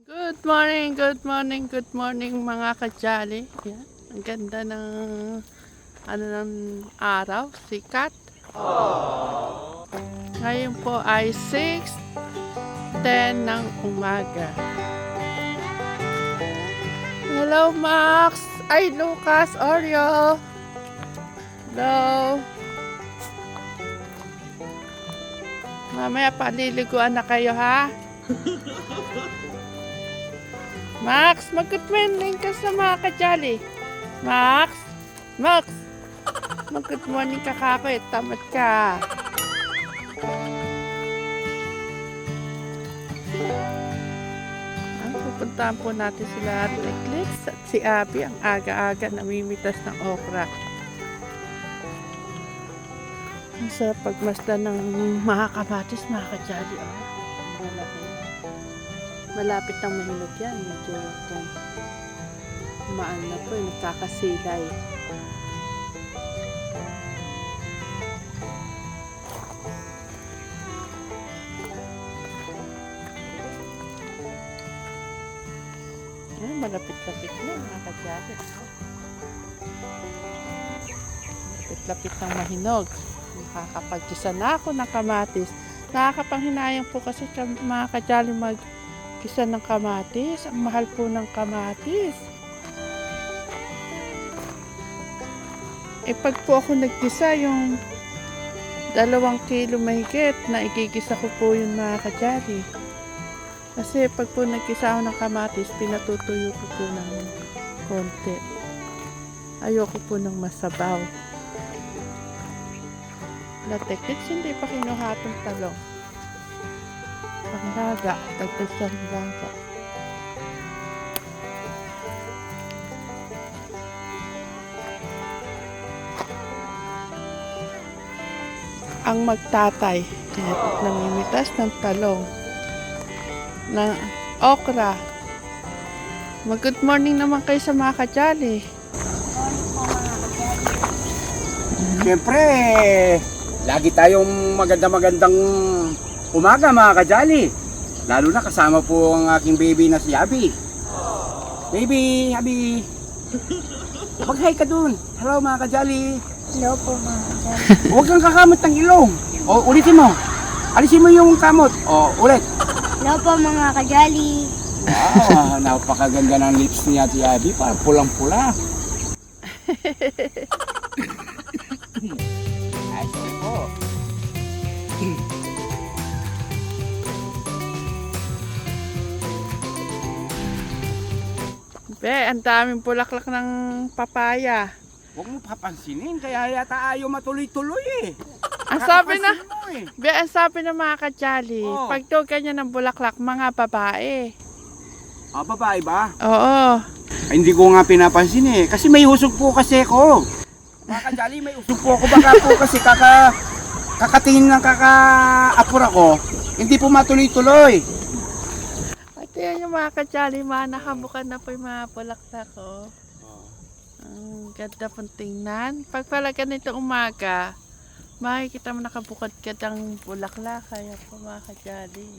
Good morning, good morning, good morning mga kajali. Yan. Ang ganda ng ng araw, sikat. Ngayon po ay 6:10 ng umaga. Hello Max! Ay Lucas, Oreo! Hello! Mamaya paliliguan na kayo ha? Max, mag-good morning ka sa mga kajali. Max, mag-good morning ka kakit. Tamad ka. Pupuntahan po natin sila at Eclipse at si Abby ang aga-aga namimitas ng okra. Ang sarap pagmasdan ng mga kamatis, mga kajali. Malapit ng mahinog yan. Medyo maan na po. Nagkakasilay. Yan, malapit-lapit na mga kajali. Malapit-lapit ng mahinog. Nakakapagkisa na ako ng kamatis. Nakakapanghinayang po kasi mga kajali kisa ng kamatis. Ang mahal po ng kamatis. Pag po ako nagkisa yung 2 kilo mahigit na igigisa ko po yung mga kajali. Kasi pag po nagkisa ako ng kamatis, pinatutuyo ko po ng konti. Ayoko po ng masabaw. Latekits, hindi pa kinuhatong talong. Panglaga, dagdag sa laga. Ang magtatay, namimitas ng talong, ng okra. Mag-good morning naman kayo sa mga kajali. Siyempre, lagi tayong magandang umaga mga kajali. Lalo na kasama po ang aking baby na si Abby. Baby, Abby. Mag-hi ka dun. Hello mga kajali. Hello po mga kajali. Huwag kang kakamot ng ilong. O, ulitin mo. Alisin mo yung kamot. O, ulit. Hello po mga kajali. Wow, napakaganda ng lips niya si Abby. Parang pulang-pula. Ay, sorry po. Be, ang daming bulaklak ng papaya. Huwag mo papansinin, kaya yata ayaw matuloy-tuloy eh. Ang sabi na, Kakapansin mo eh. be, ang sabi ng mga kajali, Oh. pag daw ganyan ng bulaklak, mga babae. Ah, babae ba? Oo. Ay, hindi ko nga pinapansin eh. Kasi may usog po kasi ako. Mga kajali, may usog po ako. Baka po kasi kakatingin ng kaka-apura ko, hindi po matuloy-tuloy. At yan yung mga kajali, nakabukan na po yung mga bulaklak ko. Ang ganda pong tingnan. Pag pala ganito umaga, makikita mo nakabukad-kad ang bulaklak. Kaya po mga kajali.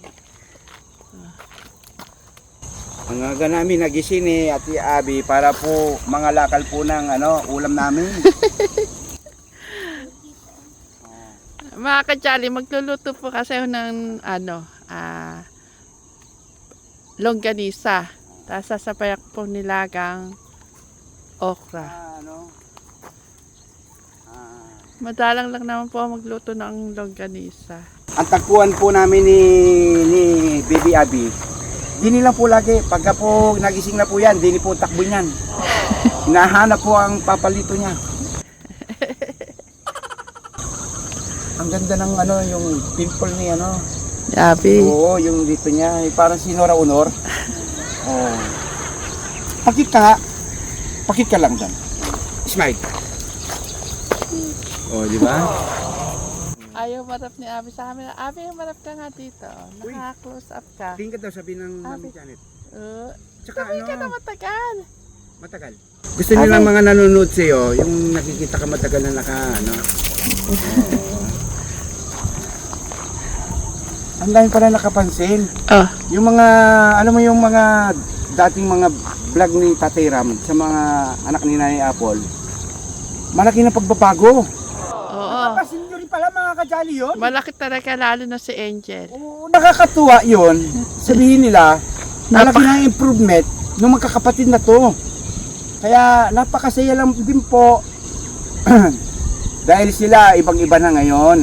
Ang aga namin nagising ni Ate Abby para po mga lakal po ng ulam namin. Mga kajali, magluluto po kasi ako ng longganisa. Tapos sasabay ako po nilagang okra. Madalang lang naman po magluto ng longganisa. Ang tagpuan po namin ni Baby Abby, dini lang po lagi. Pagka po nagising na po yan, dini po takbo niyan. Hinahanap po ang papalito niya. Ang ganda ng yung pimple ni Abby. Oo, yung dito niya, parang si Nora Honor. Oh. Pakit ka nga. Pakit ka lang dyan. Smile. Oh, di ba? Ayaw marap ni Abby sa amin. Abby, marap ka nga dito. Uy. Naka-close up ka. Tingin ka daw sabi ng Mami Janet. Tsaka ka na matagal. Matagal. Gusto niyo lang mga nanonood sa'yo, yung nakikita ka matagal na ang dami pala nakapansin. Oh. Yung mga, alam mo yung mga dating mga vlog ni Tatay Ram sa mga anak ni Nanay Apple, malaki na pagbabago. Oo. Napapansin nyo rin pala mga kajali yun. Malaki talaga lalo na si Angel. Oo, nakakatuwa yun. Sabihin nila, malaki Napa- na ang improvement ng magkakapatid na to. Kaya napakasaya lang din po. Dahil sila ibang-iba na ngayon.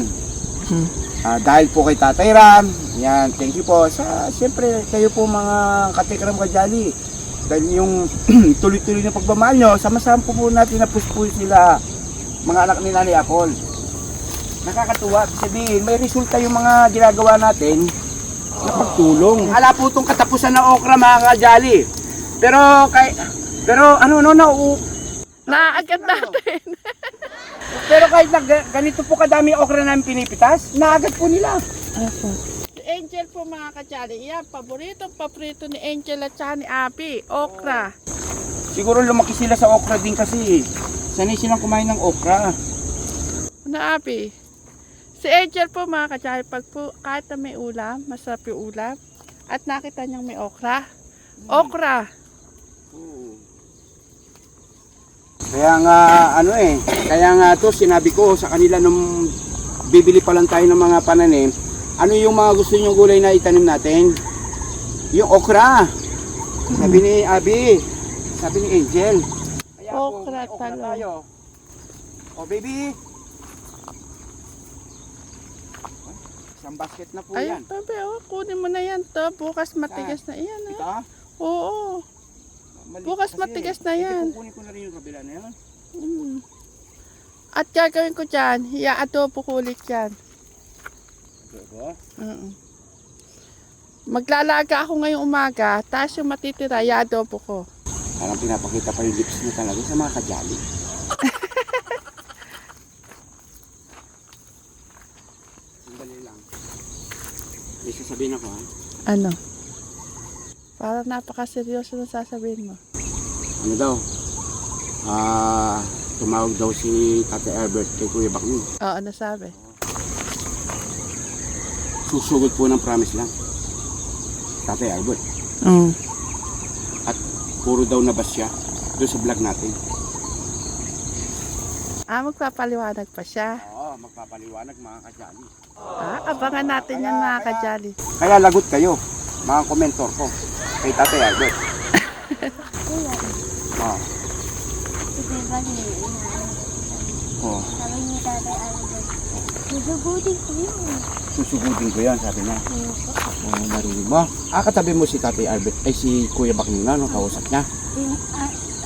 Hmm. Dahil po kay Tatay Ram, yan, thank you po. Siyempre, kayo po mga katikram kajali. Dahil yung tuloy-tuloy na pagmamahal nyo, sama-sama po natin na push-push sila, mga anak ni Nanay Apple. Nakakatuwa, sabihin, may resulta yung mga ginagawa natin na pagtulong. Ala po itong katapusan ng okra mga kajali. Pero Naagad natin. pero kahit na ganito po kadami okra namin pinipitas, naagad po nila. Opo. Si Angel po mga kajali, yan, paborito ni Angel at saka ni Abby, okra. Siguro lumaki sila sa okra din kasi sanay silang kumain ng okra. Ano Abby? Si Angel po mga kajali, kahit na may ulam, masarap yung ulam, at nakita niyang may okra. Okra! Kaya nga to sinabi ko sa kanila nung bibili pa lang tayo ng mga pananim, ano yung mga gusto nyong gulay na itanim natin? Yung okra. Sabi ni Abby, sabi ni Angel. Kaya Okra po, talo. tayo. O baby. Isang basket na po Ayun, yan. tabi, kunin mo na yan to. Bukas matigas na yan. Ito? Oo. Maliit Bukas kasi. matigas na yan. Kukunin ko na rin yung kabila na yan. Mm. At gagawin ko dyan, i-adobo ko ulit yan. Diba? Maglalaga ako ngayong umaga, tapos yung matitira, i-adobo ko. Parang pinapakita pa yung lips mo talaga sa mga kajali. Sandali lang. May sasabihin ako ha. Ano? Parang napakaseryoso na sasabihin mo. Ano daw? Tumawag daw si Tate Albert kay Kuya Bakni. Oo, nasabi. Susugod po ng promise lang. Tate Albert. Mm. Puro daw nabas siya doon sa vlog natin. Magpapaliwanag pa siya. Oo, magpapaliwanag mga kajali. Abangan natin yan mga kajali. Kaya lagot kayo, mga komentor ko, kay Tate Albert. Kuya, Oo. si Beba niya, Oo. sabi ni Tatay Albert, susugutin ko yun. Susugudin ko yan, sabi niya. Ano po? Oo, narinig mo. Katabi mo si Tate Albert, ay si Kuya Baknina, no, kausap niya.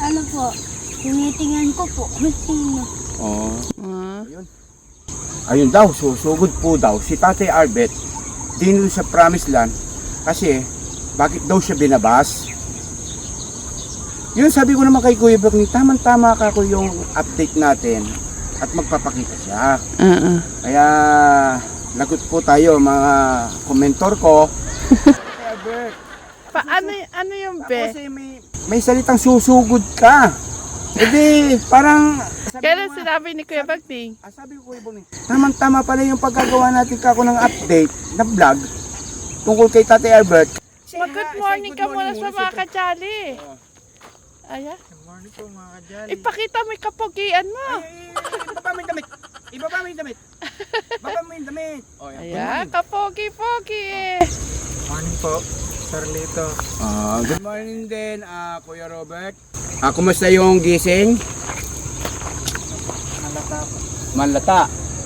Ano po, tinitingnan ko po kung sino. Oo. Ah. Ayun daw, susugod po daw si Tate Albert din sa Promised Land kasi bakit daw siya binabas? Yun sabi ko naman kay Kuya Bakni, tama ka ko yung update natin at magpapakita siya. Kaya lagot po tayo mga komentor ko. Tate Albert, Ano yung be? tapos may salitang susugod ka. Edi parang Kailan sinabi ni Kuya Bagning? sabi ko Kuya Bakni, tama pala yung pagkagawa natin kako ng update na vlog tungkol kay Tate Albert. Good morning ka muna sa mga kajali. Aya? Good morning po mga kajali. Ipakita mo yung kapugian mo. Ibaba mo yung damit. Ibaba mo yung damit. Ibaba mo yung damit. Ayan, kapogi-pogi eh. Morning po, Sir Lito. Good morning din, Kuya Robert. Kumusta yung gising? Malata po. Malata.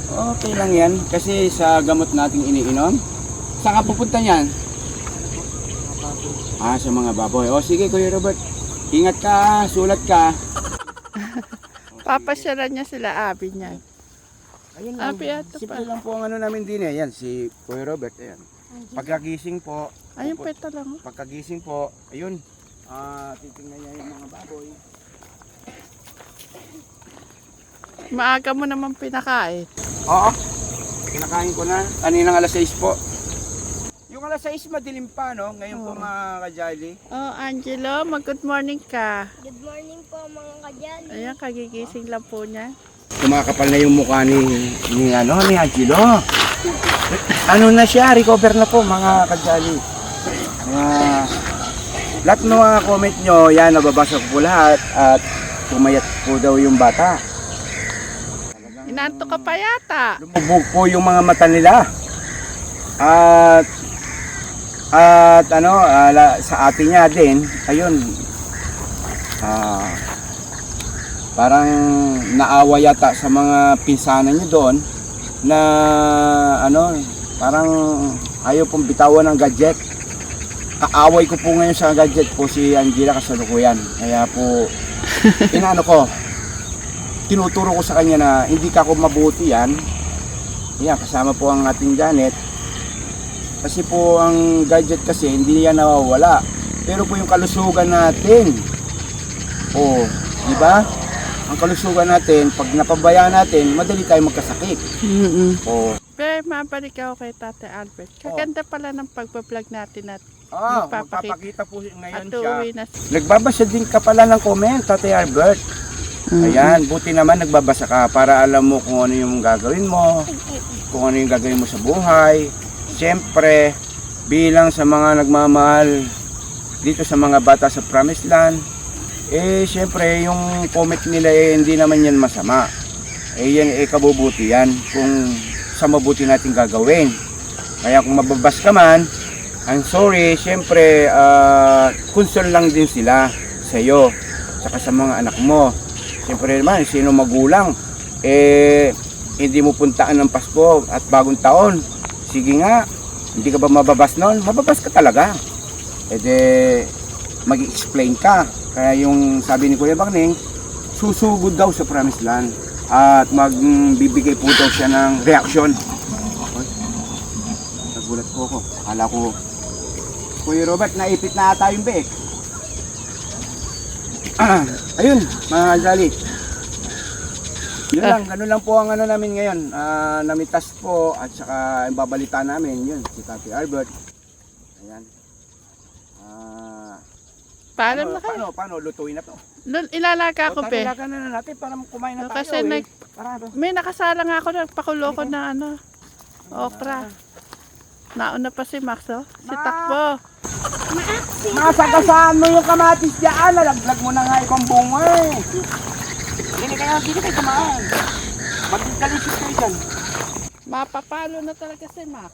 Okay lang yan kasi sa gamot nating iniinom. Saan ka pupunta niyan? Mga baboy. Sa mga baboy. Sige Kuya Robert. Ingat ka, sulat ka. Papasyalan niya sila abi niya. Ayun Abi, ato Simple pa. lang po ang ano namin din eh. Yan, si Kuya Robert. Ayan. Pagkagising po. Ayun, peta lang. Oh. Pagkagising po, ayun. Titingnan niya yung mga baboy. Maaga mo naman pinakain. Oo. Kinakain ko na. Kaninang alas 6 po. Yung alas 6 madilim pa, no? Ngayon po mga kajali. Oh, Angelo, mag-good morning ka. Good morning po mga kajali. Ayan, kagigising lang po niya. Kumakapal na yung mukha ni Angelo. Ano na siya, recover na po mga kajali. Lahat ng mga comment nyo, yan, nababasa ko po lahat at pumayat po daw yung bata. Inanto ka pa yata. Lumubog po yung mga mata nila. Sa atin niya din, ayun, parang naawa yata sa mga pinsanan niyo doon na parang ayaw pong bitawan ng gadget. Kaaway ko po ngayon sa gadget po si Angela kasalukuyan. Kaya po, tinuturo ko sa kanya na hindi ka ako mabuti yan. Yan, kasama po ang ating Janet. Kasi po ang gadget kasi hindi yan nawawala. Pero po yung kalusugan natin. Di ba? Ang kalusugan natin, pag napabayaan natin, madali tayo magkasakit. Pero mabalik ako kay Tate Albert. Kaganda pala ng pagbablog natin at magpapakita po ngayon siya. uuwi na. Nagbabasa din ka pala ng comment, Tate Albert. Ayan, buti naman nagbabasa ka para alam mo kung ano yung gagawin mo, kung ano yung gagawin mo sa buhay. Siyempre, bilang sa mga nagmamahal dito sa mga bata sa Promised Land, siyempre yung comment nila hindi naman yan masama. Yan kabubuti yan kung sa mabuti natin gagawin. Kaya kung mababas ka man, I'm sorry, siyempre concern lang din sila sa iyo, saka sa mga anak mo. Siyempre naman, sino magulang, hindi mo puntaan ng Pasko at bagong taon. Sige nga, hindi ka ba mababas noon? Mababas ka talaga. Mag-explain ka. Kaya yung sabi ni Kuya Bangning, susugod daw sa Promised Land at magbibigay po daw siya ng reaction. Nagulat po ako. Akala ko, Kuya Robert, naipit na ata yung bek. Ayun, mga Jolly. Yun lang, ganun lang po ang namin ngayon. Namitas po at saka yung babalita namin, yun, si Tate Albert. Ayan. Paalam na kayo. Paano? Lutuin na to. Ilalaga ko pe. Ilalaga na natin para kumain na tayo. Kasi may nakasala nga ako, nagpakulo ko na okra. Nauna pa si Max, si Takbo. Masagasaan mo yung kamatis dyan, nalaglag mo na nga ibang bunga eh. Hindi kayo kumain. Magkalisip kayo dyan. Mapapalo na talaga si Max.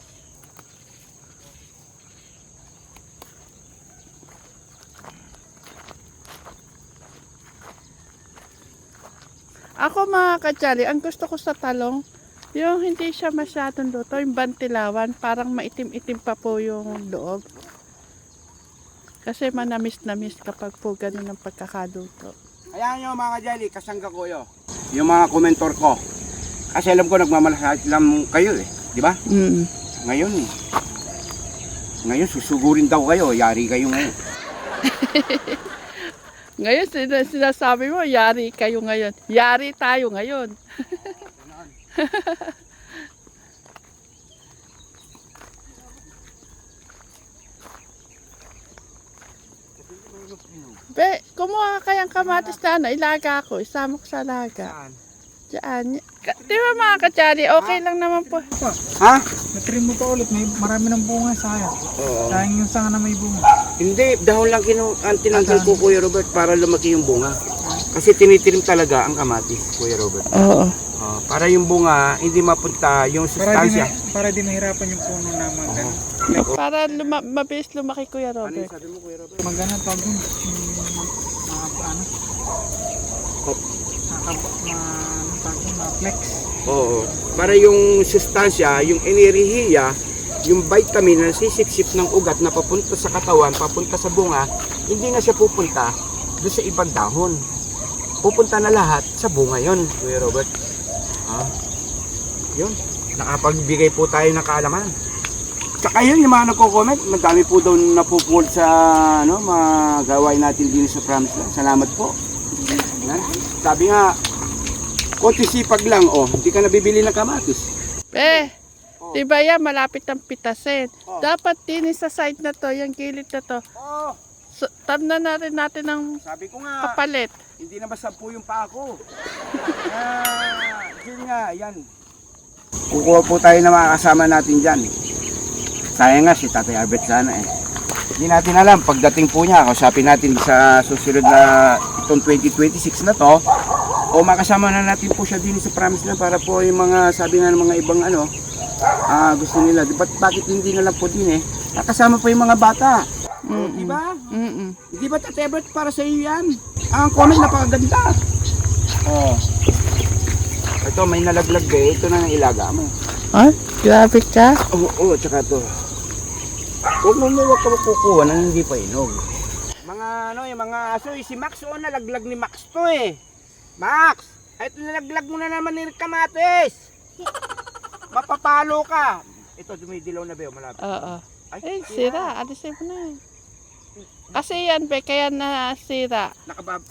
Ako mga katsali, ang gusto ko sa talong, yung hindi siya masyadong luto, yung bantilawan, parang maitim-itim pa po yung loob. Kasi manamis-namis kapag po ganun ang pagkakaluto. Ayan nyo mga Jelly, kasangga ko yo. Yung mga komentor ko. Kasi alam ko nagmamalasakit lang kayo eh. Di ba? Ngayon susugurin daw kayo. Yari kayo ngayon. Ngayon sinasabi mo, yari kayo ngayon. Yari tayo ngayon. Be, kumuha kayang kamatis na ilaga ko. Isama ko sa laga. Diyan. Di ba mga katsari, okay lang naman po. Ha? Natrim mo pa ulit, marami ng bunga, sayang. Oo. Sayang yung sanga na may bunga. Hindi, dahon lang tinanggal ko Kuya Robert para lumaki yung bunga. Kasi tinitirim talaga ang kamatis, Kuya Robert. Oo. Para yung bunga, hindi mapunta yung sustansya. Para di mahirapan yung puno naman. Para mabilis lumaki Kuya Ano yung Robert. sabi mo Kuya Robert? Magana tawag dun. Flex. Oo. Para yung sustansya, yung enerhiya, yung vitamin na sisip-sip ng ugat na papunta sa katawan, papunta sa bunga, hindi na siya pupunta doon sa ibang dahon. Pupunta na lahat sa bunga yon, Kuya Robert. Yun. Nakapagbigay po tayo ng kaalaman. Tsaka yun, yung mga nagko-comment, madami po daw napupul sa mga gawain natin din sa Promised Land. Salamat po. Yan. Sabi nga, konti sipag lang, hindi ka nabibili ng kamatis. Diba yan, malapit ang pitasin. Dapat din sa side na to, yung gilid na to, tamnan na rin natin ng Sabi ko nga, kapalit. hindi na basta po yung paa ko. Yun nga, yan. Kukuha po tayo na mga kasama natin dyan. Sayang nga si Tatay Albert sana eh. Hindi natin alam, pagdating po niya, kausapin natin sa susunod na itong 2026 na to, o makasama na natin po siya din sa promise na para po yung mga, sabi nga ng mga ibang ano, gusto nila. Bakit hindi na lang po din eh, nakasama po yung mga bata. O, di ba? Di ba Tatay Albert, para sa iyo yan? Ang comment napakaganda. Oh. Ito may nalaglag eh. Ito na ang ilaga mo. Ay, grabe ka. Oo, tsaka ito. Huwag ka makukuha nang hindi pa inog. Mga ano, yung mga aso, si Max nalaglag ni Max to eh. Max, ito nalaglag mo na naman ni Kamatis. Mapapalo ka. Ito dumidilaw na ba yun, malapit. Oo. Ay, sira. Alisin mo na. Kasi yan, be, kaya nasira.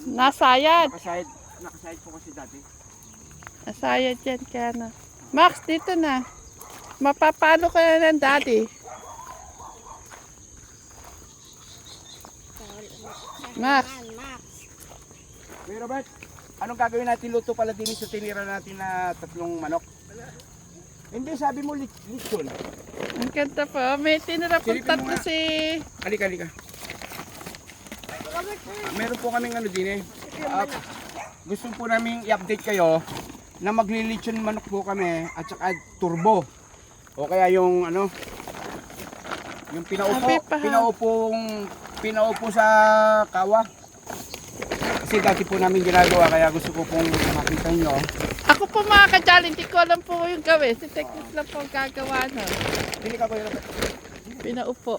Nasayad. Nakasayad po kasi dati. Nasayad yan, kaya na. Max, dito na. Mapapalo ka na ng daddy. Max. Kuya Robert, anong gagawin natin? Luto pala din sa tinira natin na 3 manok. Hindi, sabi mo lechon. Ang ganda po. May tinira pong Silipin mo tatlo nga. si... Halika. Meron po kaming ano din eh. Gusto po namin i-update kayo na maglilechon manok po kami at saka turbo. O kaya yung ano, yung pinaupo sa kawa. Kasi dati po namin ginagawa kaya gusto ko pong makita nyo. Ako po mga kadyali, hindi ko alam po yung gawin. Si Teknik lang po ang gagawa nun. Pili ka Kuya Robert. Pinaupo.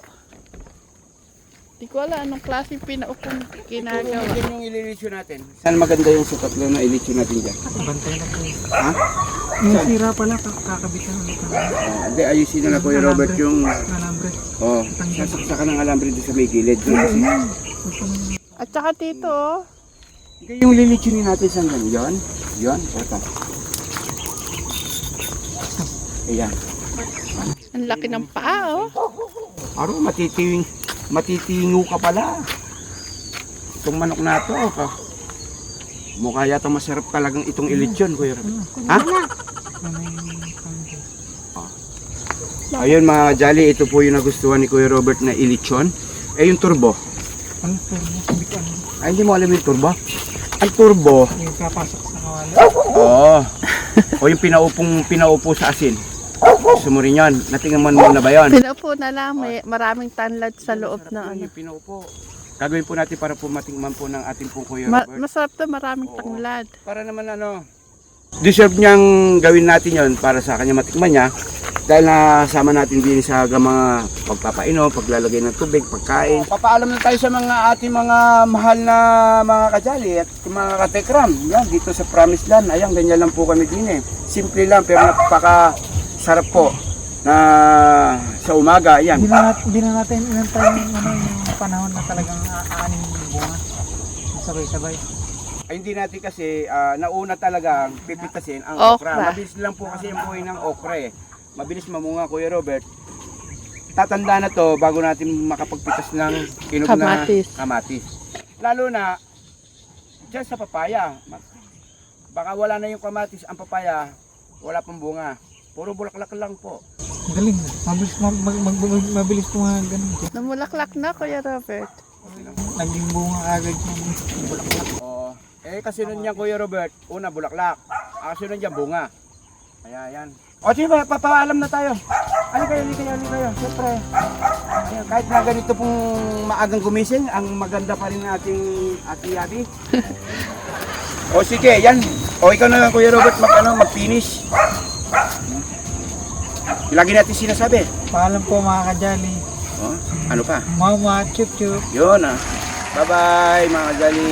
Hindi ko alam anong klaseng pinaupong ginagawa. Yan yung ililechon natin. Saan maganda yung sukat lang na ilechon natin dyan? Bantay na po. Ha? Yung sira pala, kakabitan na ito. Hindi, ayusin na Kuya Robert yung... Alambre. Oh, sasaksakan ng alambre doon sa may gilid. At saka dito, oh. Yung lilichunin natin sa ganyan. Yan. Ito. Ayan. Ang laki ng paa, oh. Aro, matitingo ka pala. Itong manok na ito. Mukha yata masarap talagang itong ilitsyon, Kuya Robert. Ha? Ayun mga jolly, ito po yung nagustuhan ni Kuya Robert na ilitsyon. Eh yung turbo. Ano po? Hindi ko alam. Ay, hindi mo alam yung turbo? Ang turbo, Yung kapasok sa kawala. oo. O yung pinaupo sa asin. Gusto mo rin yun? Natingnan mo na ba yun? Pinaupo na lang, may maraming tanlad sa loob ng ano. Yung pinaupo. Gagawin po natin para po matingman po ng ating pong Kuya Robert. Masarap to, maraming Oo. tanglad. Para naman ano, deserve niyang gawin natin yon para sa kanya matikman niya. Dahil nasama natin din sa mga pagpapainom, paglalagay ng tubig, pagkain. Papaalam na tayo sa mga ating mga mahal na mga kajali at mga katekram. Yan, dito sa Promised Land. Ayan, ganyan lang po kami din eh. Simple lang pero napaka sarap po na sa umaga. Ayan. Hindi na natin inantay yung panahon na talagang aaning bunga. Sabay-sabay. Ay, hindi natin kasi nauna talagang pipitasin ang Okra. okra. Mabilis lang po kasi yung buhay ng okra eh. Mabilis mamunga, Kuya Robert. Tatanda na to bago natin makapagpitas ng kinog Kamatis. na kamatis. Lalo na dyan sa papaya. Baka wala na yung kamatis, ang papaya wala pang bunga. Puro bulaklak lang po. Galing. Mabilis po nga ganun. Namulaklak na, Kuya Robert. Naging bunga agad yung bulaklak. Oh, kasunod niyan, Kuya Robert, una bulaklak. Kasunod niyan bunga. Ayan. O sige, papaalam na tayo. Ali kayo. Siyempre. Ayan, kahit na ganito pong maagang gumising, ang maganda pa rin ng ating Yabi. O sige, yan. O ikaw na lang, Kuya Robert, mag-finish. Lagi natin sinasabi. Paalam po mga kajali. O, ano pa? Mama, chup chup. Yun ah. Bye-bye mga kajali.